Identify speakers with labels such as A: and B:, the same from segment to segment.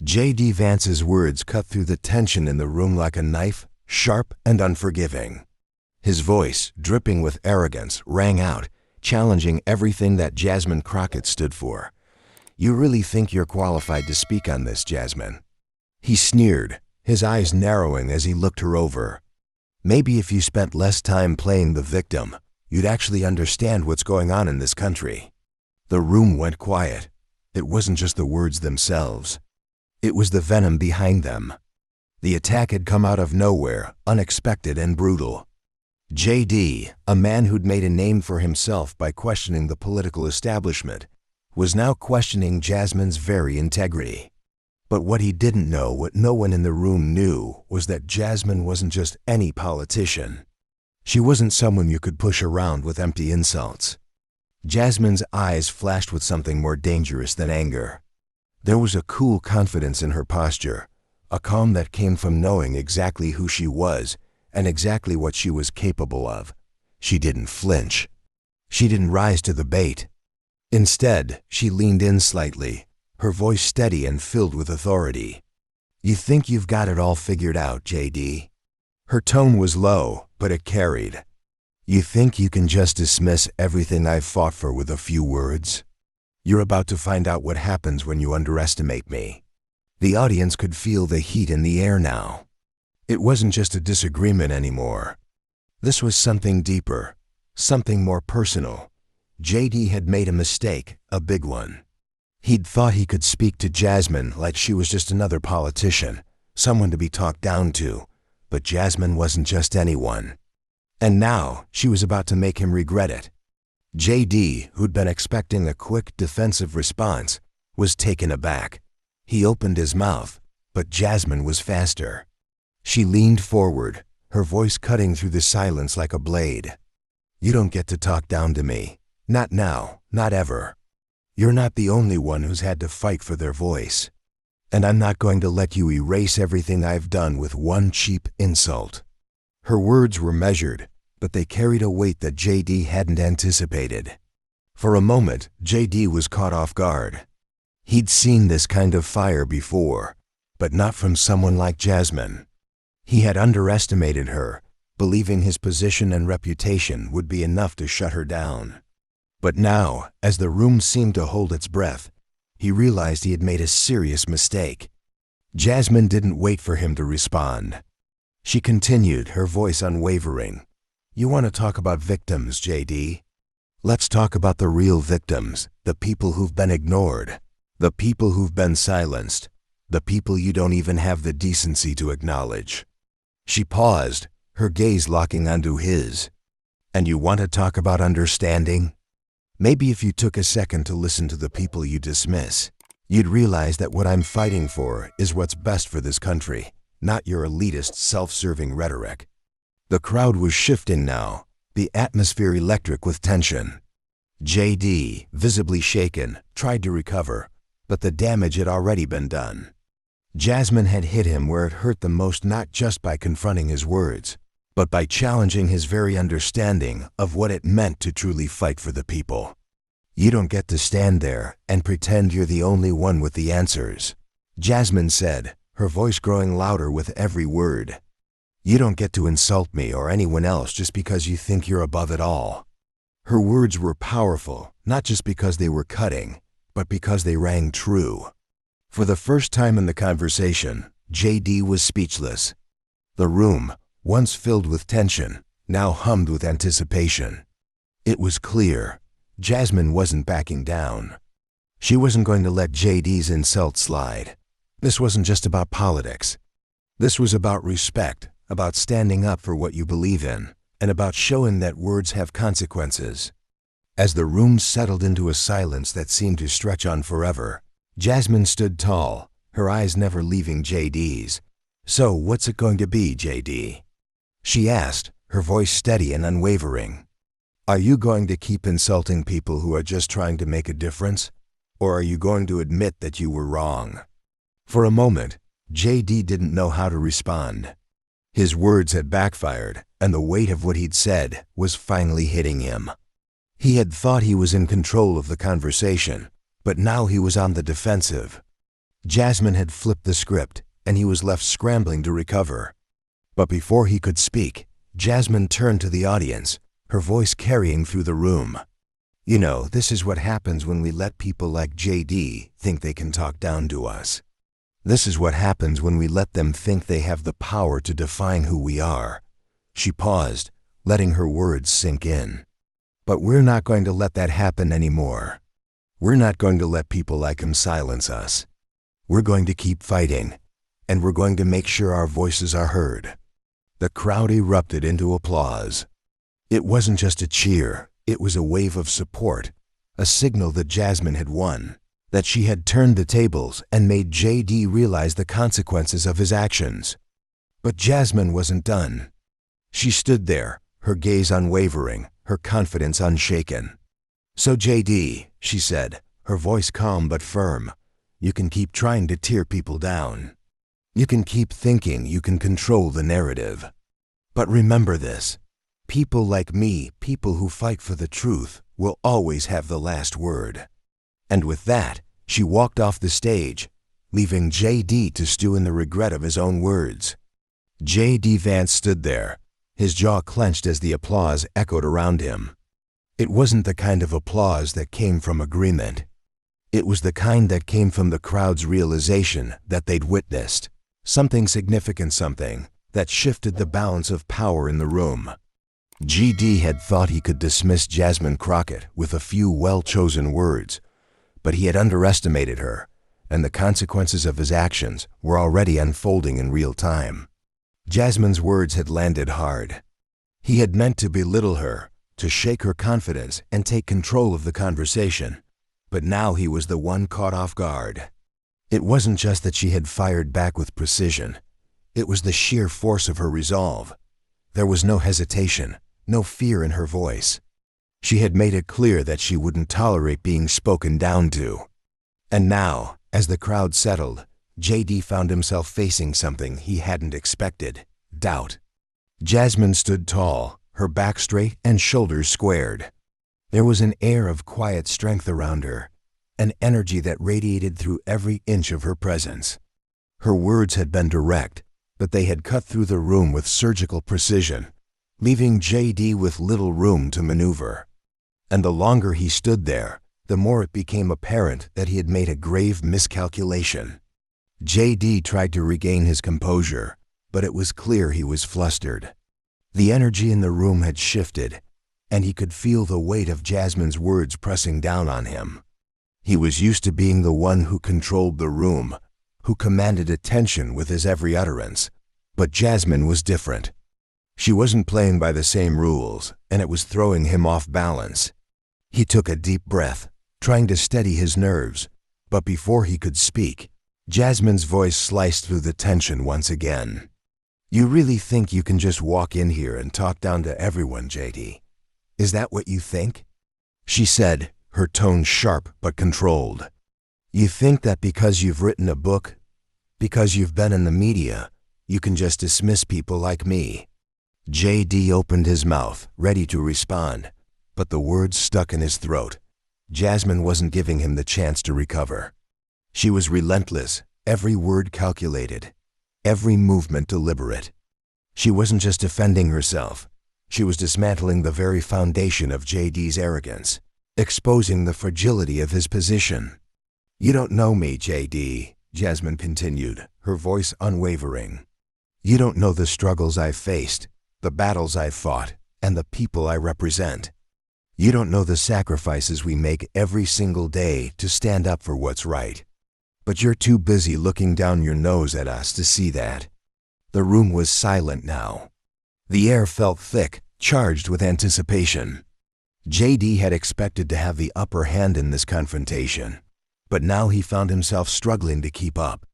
A: J.D. Vance's words cut through the tension in the room like a knife, sharp and unforgiving. His voice, dripping with arrogance, rang out, challenging everything that Jasmine Crockett stood for. "You really think you're qualified to speak on this, Jasmine?" He sneered, his eyes narrowing as he looked her over. "Maybe if you spent less time playing the victim, you'd actually understand what's going on in this country." The room went quiet. It wasn't just the words themselves. It was the venom behind them. The attack had come out of nowhere, unexpected and brutal. J.D., a man who'd made a name for himself by questioning the political establishment, was now questioning Jasmine's very integrity. But what he didn't know, what no one in the room knew, was that Jasmine wasn't just any politician. She wasn't someone you could push around with empty insults. Jasmine's eyes flashed with something more dangerous than anger. There was a cool confidence in her posture, a calm that came from knowing exactly who she was and exactly what she was capable of. She didn't flinch. She didn't rise to the bait. Instead, she leaned in slightly, her voice steady and filled with authority. "You think you've got it all figured out, J.D.?" Her tone was low, but it carried. "You think you can just dismiss everything I've fought for with a few words? You're about to find out what happens when you underestimate me." The audience could feel the heat in the air now. It wasn't just a disagreement anymore. This was something deeper, something more personal. J.D. had made a mistake, a big one. He'd thought he could speak to Jasmine like she was just another politician, someone to be talked down to, but Jasmine wasn't just anyone. And now, she was about to make him regret it. J.D., who'd been expecting a quick, defensive response, was taken aback. He opened his mouth, but Jasmine was faster. She leaned forward, her voice cutting through the silence like a blade. "You don't get to talk down to me. Not now, not ever. You're not the only one who's had to fight for their voice. And I'm not going to let you erase everything I've done with one cheap insult." Her words were measured, but they carried a weight that J.D. hadn't anticipated. For a moment, J.D. was caught off guard. He'd seen this kind of fire before, but not from someone like Jasmine. He had underestimated her, believing his position and reputation would be enough to shut her down. But now, as the room seemed to hold its breath, he realized he had made a serious mistake. Jasmine didn't wait for him to respond. She continued, her voice unwavering. "You want to talk about victims, J.D.? Let's talk about the real victims, the people who've been ignored, the people who've been silenced, the people you don't even have the decency to acknowledge." She paused, her gaze locking onto his. "And you want to talk about understanding? Maybe if you took a second to listen to the people you dismiss, you'd realize that what I'm fighting for is what's best for this country, not your elitist, self-serving rhetoric." The crowd was shifting now, the atmosphere electric with tension. J.D., visibly shaken, tried to recover, but the damage had already been done. Jasmine had hit him where it hurt the most, not just by confronting his words, but by challenging his very understanding of what it meant to truly fight for the people. "You don't get to stand there and pretend you're the only one with the answers," Jasmine said, her voice growing louder with every word. "You don't get to insult me or anyone else just because you think you're above it all." Her words were powerful, not just because they were cutting, but because they rang true. For the first time in the conversation, J.D. was speechless. The room, once filled with tension, now hummed with anticipation. It was clear. Jasmine wasn't backing down. She wasn't going to let J.D.'s insult slide. This wasn't just about politics. This was about respect, about standing up for what you believe in, and about showing that words have consequences. As the room settled into a silence that seemed to stretch on forever, Jasmine stood tall, her eyes never leaving J.D.'s. "So what's it going to be, J.D.?" she asked, her voice steady and unwavering. "Are you going to keep insulting people who are just trying to make a difference? Or are you going to admit that you were wrong?" For a moment, J.D. didn't know how to respond. His words had backfired, and the weight of what he'd said was finally hitting him. He had thought he was in control of the conversation, but now he was on the defensive. Jasmine had flipped the script, and he was left scrambling to recover. But before he could speak, Jasmine turned to the audience, her voice carrying through the room. You know, this is what happens when we let people like JD think they can talk down to us. This is what happens when we let them think they have the power to define who we are. She paused, letting her words sink in. But we're not going to let that happen anymore. We're not going to let people like him silence us. We're going to keep fighting, and we're going to make sure our voices are heard. The crowd erupted into applause. It wasn't just a cheer, it was a wave of support, a signal that Jasmine had won, that she had turned the tables and made JD realize the consequences of his actions. But Jasmine wasn't done. She stood there, her gaze unwavering, her confidence unshaken. "So JD," she said, her voice calm but firm, "you can keep trying to tear people down. You can keep thinking you can control the narrative. But remember this, people like me, people who fight for the truth, will always have the last word." And with that, she walked off the stage, leaving JD to stew in the regret of his own words. JD Vance stood there, his jaw clenched as the applause echoed around him. It wasn't the kind of applause that came from agreement. It was the kind that came from the crowd's realization that they'd witnessed something significant, something that shifted the balance of power in the room. JD had thought he could dismiss Jasmine Crockett with a few well-chosen words, but he had underestimated her, and the consequences of his actions were already unfolding in real time. Jasmine's words had landed hard. He had meant to belittle her, to shake her confidence and take control of the conversation, but now he was the one caught off guard. It wasn't just that she had fired back with precision. It was the sheer force of her resolve. There was no hesitation, no fear in her voice. She had made it clear that she wouldn't tolerate being spoken down to. And now, as the crowd settled, JD found himself facing something he hadn't expected: doubt. Jasmine stood tall, her back straight and shoulders squared. There was an air of quiet strength around her, an energy that radiated through every inch of her presence. Her words had been direct, but they had cut through the room with surgical precision, leaving JD with little room to maneuver. And the longer he stood there, the more it became apparent that he had made a grave miscalculation. JD tried to regain his composure, but it was clear he was flustered. The energy in the room had shifted, and he could feel the weight of Jasmine's words pressing down on him. He was used to being the one who controlled the room, who commanded attention with his every utterance, but Jasmine was different. She wasn't playing by the same rules, and it was throwing him off balance. He took a deep breath, trying to steady his nerves, but before he could speak, Jasmine's voice sliced through the tension once again. "You really think you can just walk in here and talk down to everyone, JD? Is that what you think?" she said, her tone sharp but controlled. "You think that because you've written a book, because you've been in the media, you can just dismiss people like me?" JD opened his mouth, ready to respond, but the words stuck in his throat. Jasmine wasn't giving him the chance to recover. She was relentless, every word calculated, every movement deliberate. She wasn't just defending herself. She was dismantling the very foundation of JD's arrogance, exposing the fragility of his position. "You don't know me, JD," Jasmine continued, her voice unwavering. "You don't know the struggles I've faced, the battles I've fought, and the people I represent. You don't know the sacrifices we make every single day to stand up for what's right. But you're too busy looking down your nose at us to see that." The room was silent now. The air felt thick, charged with anticipation. JD had expected to have the upper hand in this confrontation, but now he found himself struggling to keep up.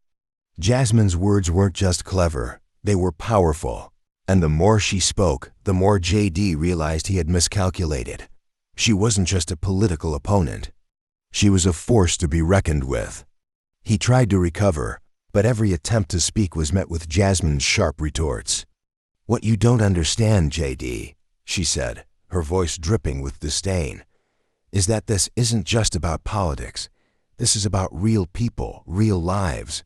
A: Jasmine's words weren't just clever, they were powerful, and the more she spoke, the more JD realized he had miscalculated. She wasn't just a political opponent. She was a force to be reckoned with. He tried to recover, but every attempt to speak was met with Jasmine's sharp retorts. "What you don't understand, JD," she said, her voice dripping with disdain, "is that this isn't just about politics. This is about real people, real lives.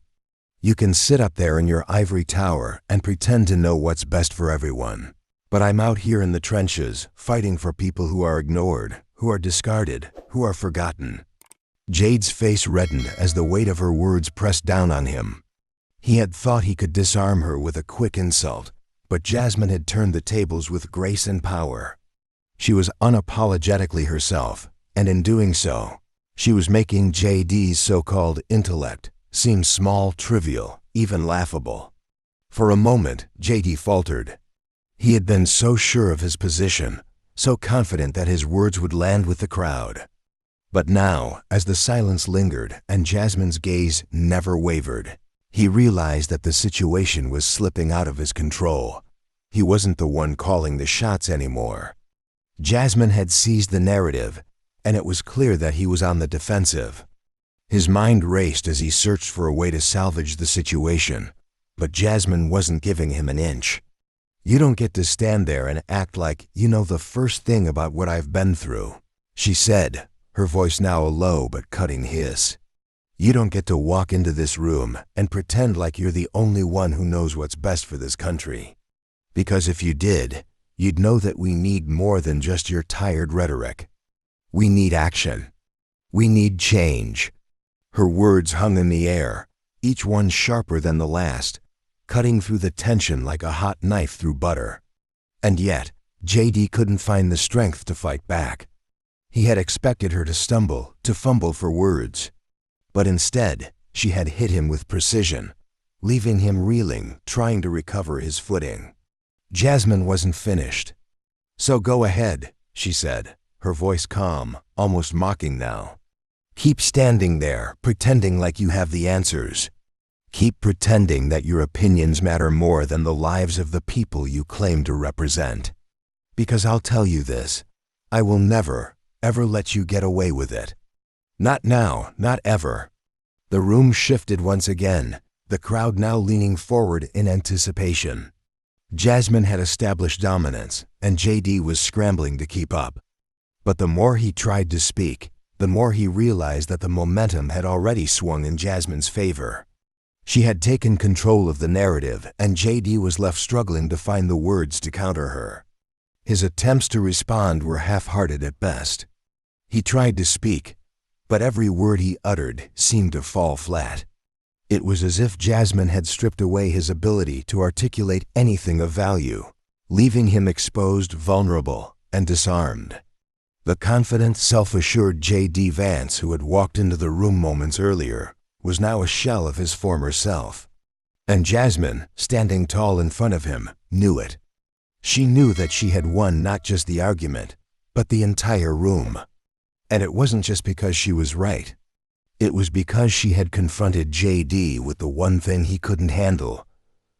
A: You can sit up there in your ivory tower and pretend to know what's best for everyone. But I'm out here in the trenches, fighting for people who are ignored, who are discarded, who are forgotten. Jade's face reddened as the weight of her words pressed down on him. He had thought he could disarm her with a quick insult, but Jasmine had turned the tables with grace and power. She was unapologetically herself, and in doing so, she was making JD's so-called intellect seem small, trivial, even laughable. For a moment, JD faltered. He had been so sure of his position, so confident that his words would land with the crowd. But now, as the silence lingered and Jasmine's gaze never wavered, he realized that the situation was slipping out of his control. He wasn't the one calling the shots anymore. Jasmine had seized the narrative, and it was clear that he was on the defensive. His mind raced as he searched for a way to salvage the situation, but Jasmine wasn't giving him an inch. "You don't get to stand there and act like you know the first thing about what I've been through," she said, her voice now a low but cutting hiss. "You don't get to walk into this room and pretend like you're the only one who knows what's best for this country. Because if you did, you'd know that we need more than just your tired rhetoric. We need action. We need change." Her words hung in the air, each one sharper than the last, cutting through the tension like a hot knife through butter. And yet, JD couldn't find the strength to fight back. He had expected her to stumble, to fumble for words. But instead, she had hit him with precision, leaving him reeling, trying to recover his footing. Jasmine wasn't finished. "So go ahead," she said, her voice calm, almost mocking now. "Keep standing there, pretending like you have the answers. Keep pretending that your opinions matter more than the lives of the people you claim to represent. Because I'll tell you this, I will never, ever let you get away with it. Not now, not ever." The room shifted once again, the crowd now leaning forward in anticipation. Jasmine had established dominance, and JD was scrambling to keep up. But the more he tried to speak, the more he realized that the momentum had already swung in Jasmine's favor. She had taken control of the narrative, and JD was left struggling to find the words to counter her. His attempts to respond were half-hearted at best. He tried to speak, but every word he uttered seemed to fall flat. It was as if Jasmine had stripped away his ability to articulate anything of value, leaving him exposed, vulnerable, and disarmed. The confident, self-assured J.D. Vance who had walked into the room moments earlier was now a shell of his former self. And Jasmine, standing tall in front of him, knew it. She knew that she had won not just the argument, but the entire room. And it wasn't just because she was right. It was because she had confronted J.D. with the one thing he couldn't handle: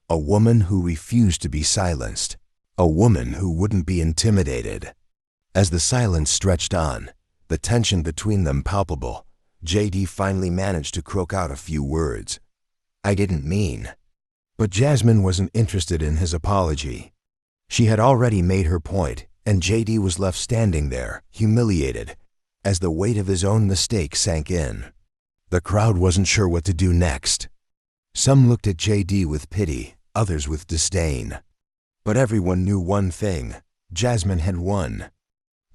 A: a woman who refused to be silenced, a woman who wouldn't be intimidated. As the silence stretched on, the tension between them palpable, J.D. finally managed to croak out a few words. "I didn't mean." But Jasmine wasn't interested in his apology. She had already made her point, and J.D. was left standing there, humiliated, as the weight of his own mistake sank in. The crowd wasn't sure what to do next. Some looked at J.D. with pity, others with disdain. But everyone knew one thing: Jasmine had won.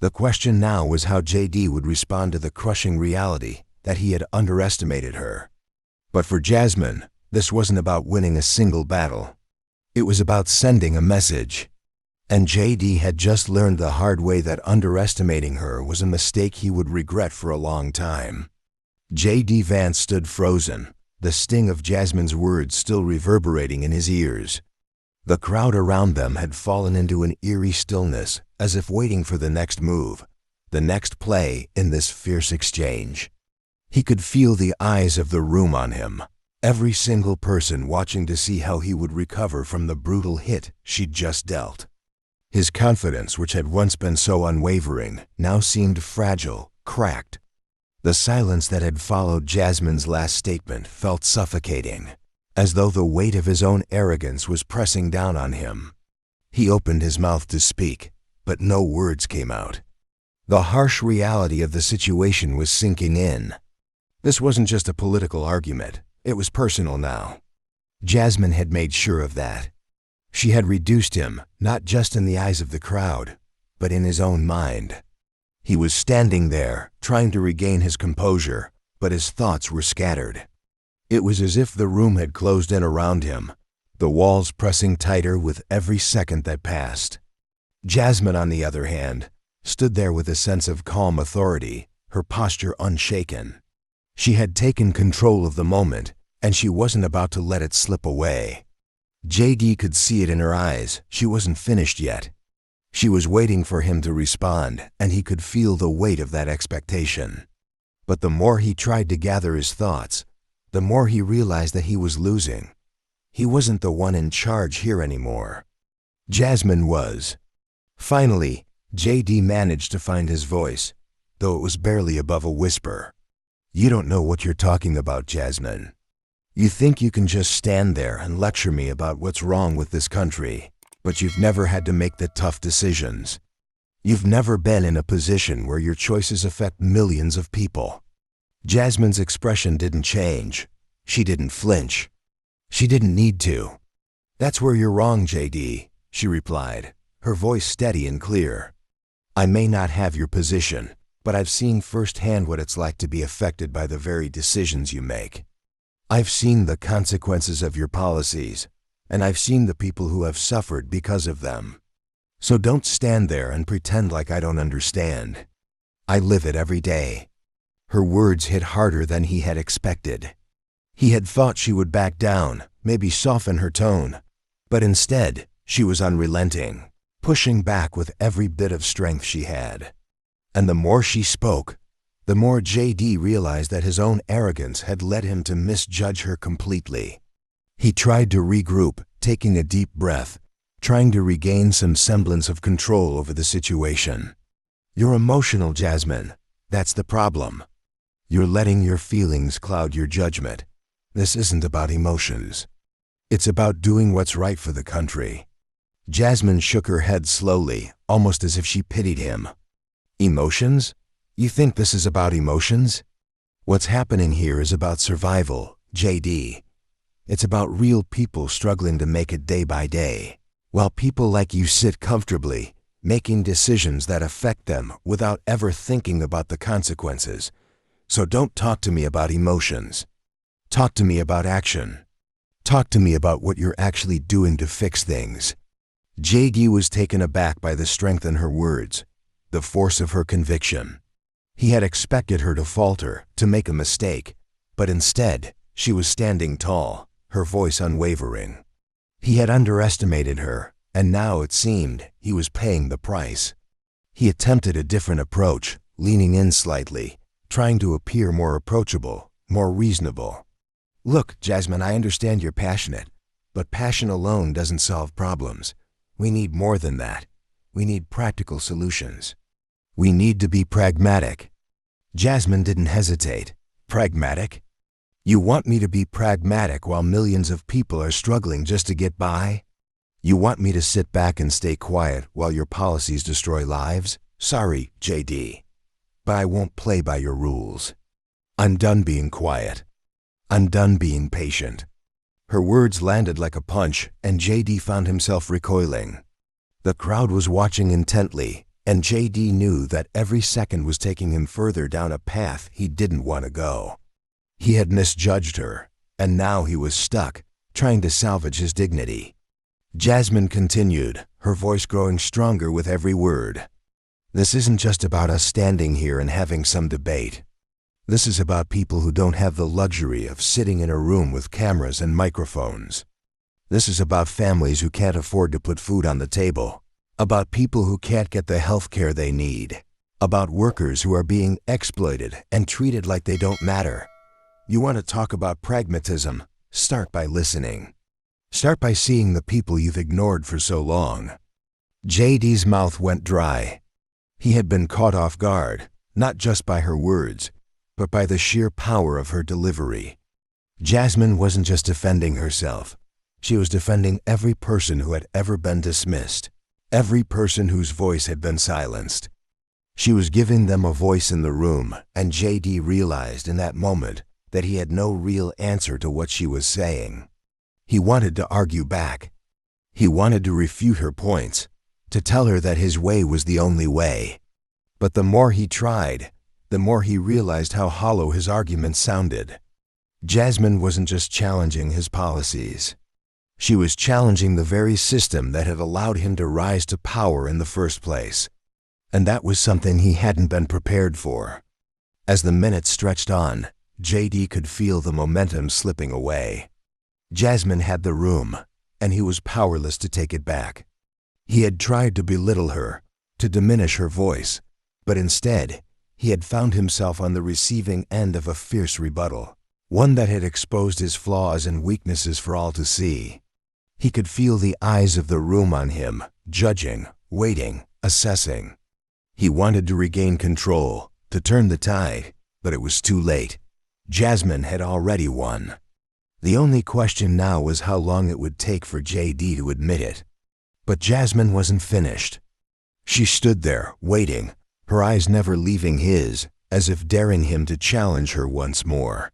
A: The question now was how J.D. would respond to the crushing reality that he had underestimated her. But for Jasmine, this wasn't about winning a single battle. It was about sending a message. And J.D. had just learned the hard way that underestimating her was a mistake he would regret for a long time. J.D. Vance stood frozen, the sting of Jasmine's words still reverberating in his ears. The crowd around them had fallen into an eerie stillness, as if waiting for the next move, the next play in this fierce exchange. He could feel the eyes of the room on him, every single person watching to see how he would recover from the brutal hit she'd just dealt. His confidence, which had once been so unwavering, now seemed fragile, cracked. The silence that had followed Jasmine's last statement felt suffocating, as though the weight of his own arrogance was pressing down on him. He opened his mouth to speak, but no words came out. The harsh reality of the situation was sinking in. This wasn't just a political argument, it was personal now. Jasmine had made sure of that. She had reduced him, not just in the eyes of the crowd, but in his own mind. He was standing there, trying to regain his composure, but his thoughts were scattered. It was as if the room had closed in around him, the walls pressing tighter with every second that passed. Jasmine, on the other hand, stood there with a sense of calm authority, her posture unshaken. She had taken control of the moment, and she wasn't about to let it slip away. JD could see it in her eyes. She wasn't finished yet. She was waiting for him to respond, and he could feel the weight of that expectation. But the more he tried to gather his thoughts, the more he realized that he was losing. He wasn't the one in charge here anymore. Jasmine was. Finally, JD managed to find his voice, though it was barely above a whisper. "You don't know what you're talking about, Jasmine. You think you can just stand there and lecture me about what's wrong with this country, but you've never had to make the tough decisions. You've never been in a position where your choices affect millions of people." Jasmine's expression didn't change. She didn't flinch. She didn't need to. "That's where you're wrong, JD," she replied, her voice steady and clear. "I may not have your position, but I've seen firsthand what it's like to be affected by the very decisions you make. I've seen the consequences of your policies, and I've seen the people who have suffered because of them. So don't stand there and pretend like I don't understand. I live it every day." Her words hit harder than he had expected. He had thought she would back down, maybe soften her tone, but instead, she was unrelenting, pushing back with every bit of strength she had. And the more she spoke, the more JD realized that his own arrogance had led him to misjudge her completely. He tried to regroup, taking a deep breath, trying to regain some semblance of control over the situation. "You're emotional, Jasmine. That's the problem. You're letting your feelings cloud your judgment. This isn't about emotions. It's about doing what's right for the country." Jasmine shook her head slowly, almost as if she pitied him. "Emotions? You think this is about emotions? What's happening here is about survival, JD. It's about real people struggling to make it day by day, while people like you sit comfortably, making decisions that affect them without ever thinking about the consequences. So don't talk to me about emotions. Talk to me about action. Talk to me about what you're actually doing to fix things." JD was taken aback by the strength in her words, the force of her conviction. He had expected her to falter, to make a mistake, but instead, she was standing tall, her voice unwavering. He had underestimated her, and now it seemed he was paying the price. He attempted a different approach, leaning in slightly, trying to appear more approachable, more reasonable. "Look, Jasmine, I understand you're passionate, but passion alone doesn't solve problems. We need more than that. We need practical solutions. We need to be pragmatic." Jasmine didn't hesitate. "Pragmatic? You want me to be pragmatic while millions of people are struggling just to get by? You want me to sit back and stay quiet while your policies destroy lives? Sorry, JD, but I won't play by your rules. I'm done being quiet. I'm done being patient." Her words landed like a punch, and JD found himself recoiling. The crowd was watching intently, and JD knew that every second was taking him further down a path he didn't want to go. He had misjudged her, and now he was stuck, trying to salvage his dignity. Jasmine continued, her voice growing stronger with every word. "This isn't just about us standing here and having some debate. This is about people who don't have the luxury of sitting in a room with cameras and microphones. This is about families who can't afford to put food on the table, about people who can't get the health care they need, about workers who are being exploited and treated like they don't matter. You want to talk about pragmatism? Start by listening. Start by seeing the people you've ignored for so long." JD's mouth went dry. He had been caught off guard, not just by her words, but by the sheer power of her delivery. Jasmine wasn't just defending herself. She was defending every person who had ever been dismissed, every person whose voice had been silenced. She was giving them a voice in the room, and JD realized in that moment that he had no real answer to what she was saying. He wanted to argue back. He wanted to refute her points, to tell her that his way was the only way. But the more he tried, the more he realized how hollow his arguments sounded. Jasmine wasn't just challenging his policies. She was challenging the very system that had allowed him to rise to power in the first place. And that was something he hadn't been prepared for. As the minutes stretched on, JD could feel the momentum slipping away. Jasmine had the room, and he was powerless to take it back. He had tried to belittle her, to diminish her voice, but instead, he had found himself on the receiving end of a fierce rebuttal, one that had exposed his flaws and weaknesses for all to see. He could feel the eyes of the room on him, judging, waiting, assessing. He wanted to regain control, to turn the tide, but it was too late. Jasmine had already won. The only question now was how long it would take for JD to admit it. But Jasmine wasn't finished. She stood there, waiting, her eyes never leaving his, as if daring him to challenge her once more.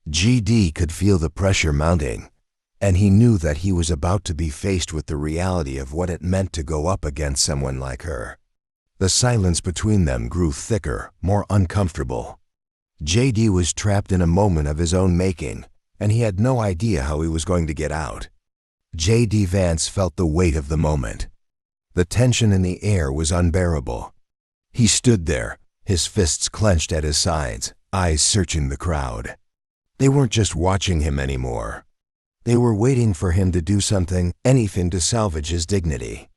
A: JD could feel the pressure mounting, and he knew that he was about to be faced with the reality of what it meant to go up against someone like her. The silence between them grew thicker, more uncomfortable. JD was trapped in a moment of his own making, and he had no idea how he was going to get out. JD Vance felt the weight of the moment. The tension in the air was unbearable. He stood there, his fists clenched at his sides, eyes searching the crowd. They weren't just watching him anymore. They were waiting for him to do something, anything to salvage his dignity.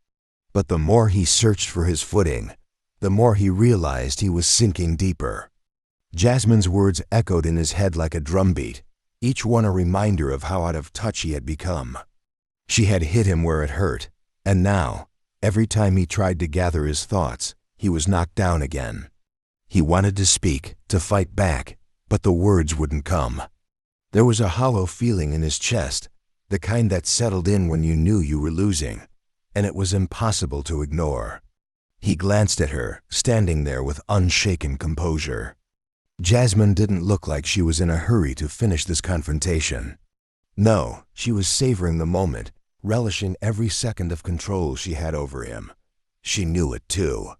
A: But the more he searched for his footing, the more he realized he was sinking deeper. Jasmine's words echoed in his head like a drumbeat, each one a reminder of how out of touch he had become. She had hit him where it hurt, and now, every time he tried to gather his thoughts, he was knocked down again. He wanted to speak, to fight back, but the words wouldn't come. There was a hollow feeling in his chest, the kind that settled in when you knew you were losing, and it was impossible to ignore. He glanced at her, standing there with unshaken composure. Jasmine didn't look like she was in a hurry to finish this confrontation. No, she was savoring the moment, relishing every second of control she had over him. She knew it too.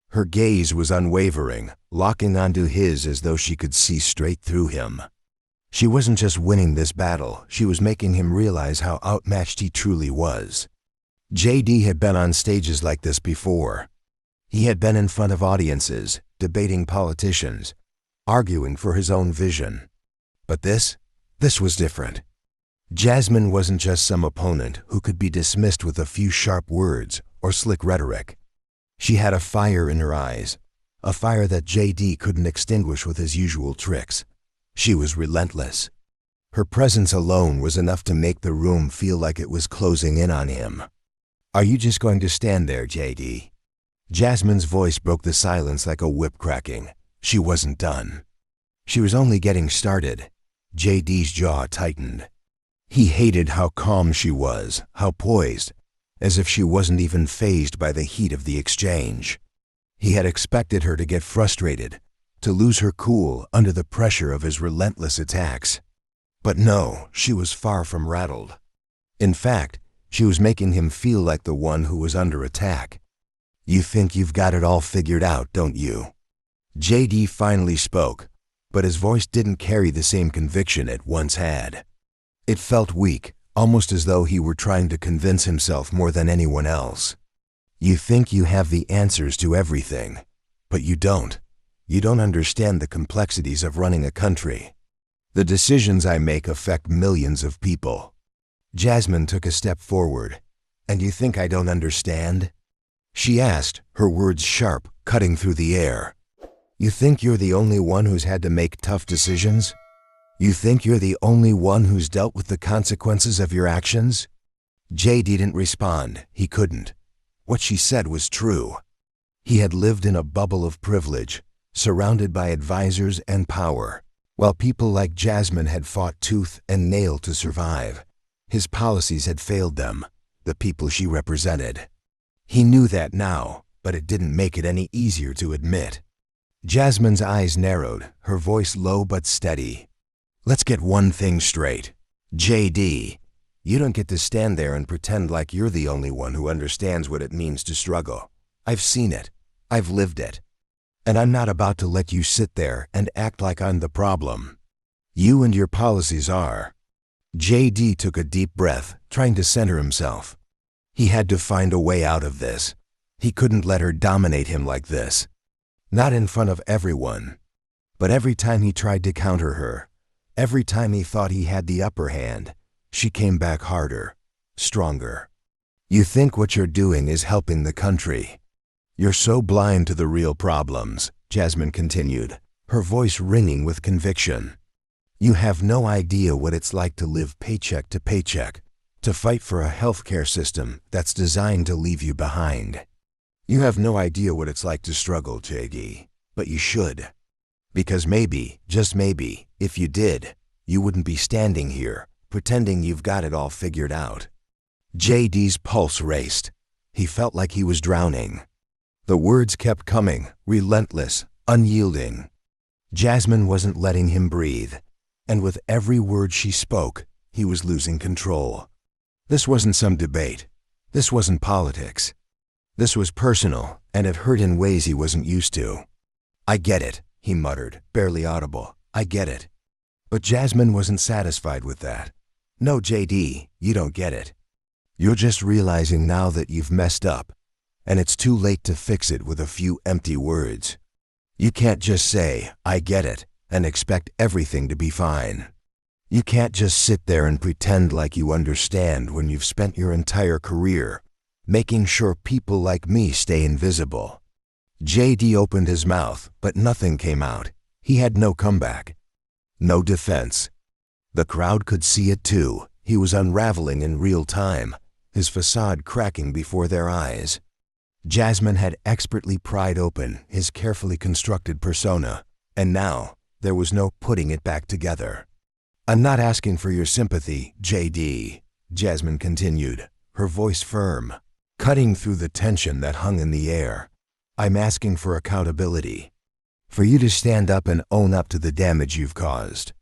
A: Her gaze was unwavering, locking onto his as though she could see straight through him. She wasn't just winning this battle, she was making him realize how outmatched he truly was. JD had been on stages like this before. He had been in front of audiences, debating politicians, arguing for his own vision. But this was different. Jasmine wasn't just some opponent who could be dismissed with a few sharp words or slick rhetoric. She had a fire in her eyes, a fire that JD couldn't extinguish with his usual tricks. She was relentless. Her presence alone was enough to make the room feel like it was closing in on him. "Are you just going to stand there, JD?" Jasmine's voice broke the silence like a whip cracking. She wasn't done. She was only getting started. JD's jaw tightened. He hated how calm she was, how poised, as if she wasn't even fazed by the heat of the exchange. He had expected her to get frustrated, to lose her cool under the pressure of his relentless attacks. But no, she was far from rattled. In fact, she was making him feel like the one who was under attack. "You think you've got it all figured out, don't you?" JD finally spoke, but his voice didn't carry the same conviction it once had. It felt weak, almost as though he were trying to convince himself more than anyone else. "You think you have the answers to everything, but you don't. You don't understand the complexities of running a country. The decisions I make affect millions of people." Jasmine took a step forward. "And you think I don't understand?" She asked, her words sharp, cutting through the air. "You think you're the only one who's had to make tough decisions? You think you're the only one who's dealt with the consequences of your actions?" JD didn't respond. He couldn't. What she said was true. He had lived in a bubble of privilege, surrounded by advisors and power. While people like Jasmine had fought tooth and nail to survive, his policies had failed them, the people she represented. He knew that now, but it didn't make it any easier to admit. Jasmine's eyes narrowed, her voice low but steady. "Let's get one thing straight. JD, you don't get to stand there and pretend like you're the only one who understands what it means to struggle. I've seen it. I've lived it. And I'm not about to let you sit there and act like I'm the problem. You and your policies are." JD took a deep breath, trying to center himself. He had to find a way out of this. He couldn't let her dominate him like this. Not in front of everyone. But every time he tried to counter her, every time he thought he had the upper hand, she came back harder, stronger. "You think what you're doing is helping the country. You're so blind to the real problems," Jasmine continued, her voice ringing with conviction. "You have no idea what it's like to live paycheck to paycheck, to fight for a healthcare system that's designed to leave you behind. You have no idea what it's like to struggle, JD, but you should. Because maybe, just maybe, if you did, you wouldn't be standing here, pretending you've got it all figured out." JD's pulse raced. He felt like he was drowning. The words kept coming, relentless, unyielding. Jasmine wasn't letting him breathe, and with every word she spoke, he was losing control. This wasn't some debate. This wasn't politics. This was personal, and it hurt in ways he wasn't used to. "I get it," he muttered, barely audible. "I get it." But Jasmine wasn't satisfied with that. "No, JD, you don't get it. You're just realizing now that you've messed up, and it's too late to fix it with a few empty words. You can't just say, 'I get it,' and expect everything to be fine. You can't just sit there and pretend like you understand when you've spent your entire career making sure people like me stay invisible." JD opened his mouth, but nothing came out. He had no comeback. No defense. The crowd could see it too. He was unraveling in real time, his facade cracking before their eyes. Jasmine had expertly pried open his carefully constructed persona, and now there was no putting it back together. "I'm not asking for your sympathy, JD," Jasmine continued, her voice firm, cutting through the tension that hung in the air. "I'm asking for accountability. For you to stand up and own up to the damage you've caused.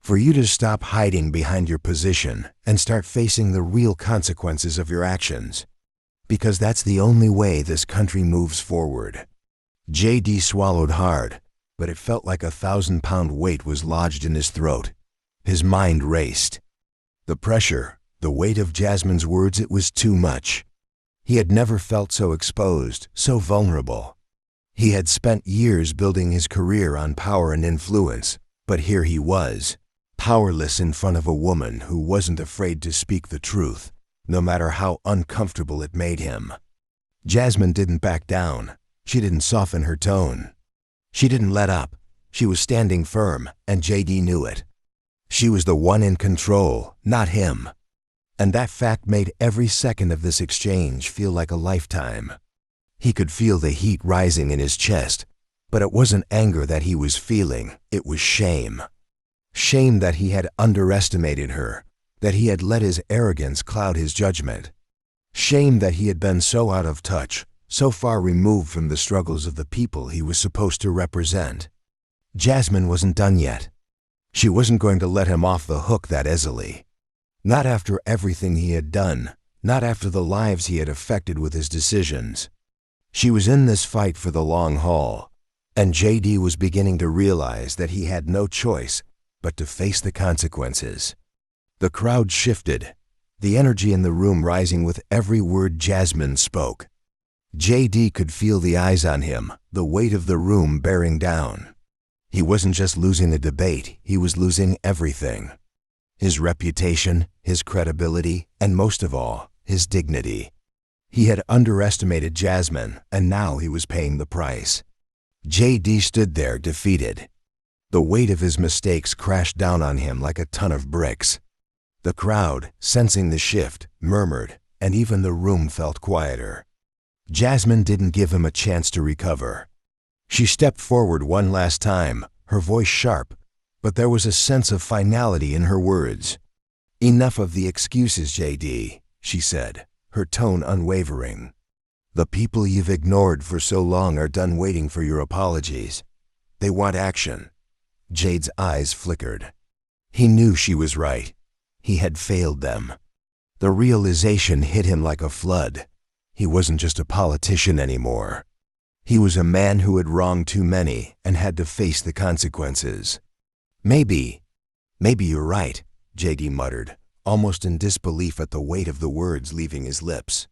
A: For you to stop hiding behind your position and start facing the real consequences of your actions. Because that's the only way this country moves forward." JD swallowed hard, but it felt like a 1,000-pound weight was lodged in his throat. His mind raced. The pressure, the weight of Jasmine's words, it was too much. He had never felt so exposed, so vulnerable. He had spent years building his career on power and influence, but here he was, powerless in front of a woman who wasn't afraid to speak the truth, no matter how uncomfortable it made him. Jasmine didn't back down. She didn't soften her tone. She didn't let up. She was standing firm, and JD knew it. She was the one in control, not him. And that fact made every second of this exchange feel like a lifetime. He could feel the heat rising in his chest, but it wasn't anger that he was feeling, it was shame. Shame that he had underestimated her, that he had let his arrogance cloud his judgment. Shame that he had been so out of touch, so far removed from the struggles of the people he was supposed to represent. Jasmine wasn't done yet. She wasn't going to let him off the hook that easily. Not after everything he had done, not after the lives he had affected with his decisions. She was in this fight for the long haul, and JD was beginning to realize that he had no choice but to face the consequences. The crowd shifted, the energy in the room rising with every word Jasmine spoke. JD could feel the eyes on him, the weight of the room bearing down. He wasn't just losing the debate, he was losing everything. His reputation, his credibility, and most of all, his dignity. He had underestimated Jasmine, and now he was paying the price. JD stood there defeated. The weight of his mistakes crashed down on him like a ton of bricks. The crowd, sensing the shift, murmured, and even the room felt quieter. Jasmine didn't give him a chance to recover. She stepped forward one last time, her voice sharp, but there was a sense of finality in her words. "Enough of the excuses, JD," she said, her tone unwavering. The people you've ignored for so long are done waiting for your apologies. They want action. Jade's eyes flickered. He knew she was right. He had failed them. The realization hit him like a flood. He wasn't just a politician anymore. He was a man who had wronged too many and had to face the consequences. Maybe you're right, JD muttered, almost in disbelief at the weight of the words leaving his lips.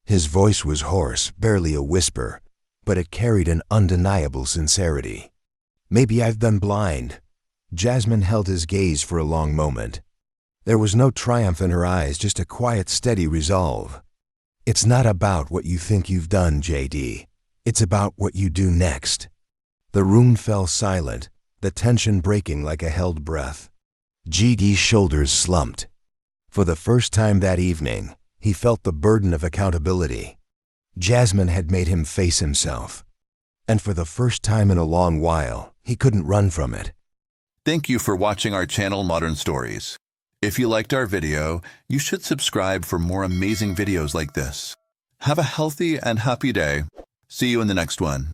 A: His voice was hoarse, barely a whisper, but it carried an undeniable sincerity. Maybe I've been blind. Jasmine held his gaze for a long moment. There was no triumph in her eyes, just a quiet, steady resolve. It's not about what you think you've done, JD. It's about what you do next. The room fell silent, the tension breaking like a held breath. JD's shoulders slumped. For the first time that evening, he felt the burden of accountability. Jasmine had made him face himself. And for the first time in a long while, he couldn't run from it.
B: Thank you for watching our channel Modern Stories. If you liked our video, you should subscribe for more amazing videos like this. Have a healthy and happy day. See you in the next one.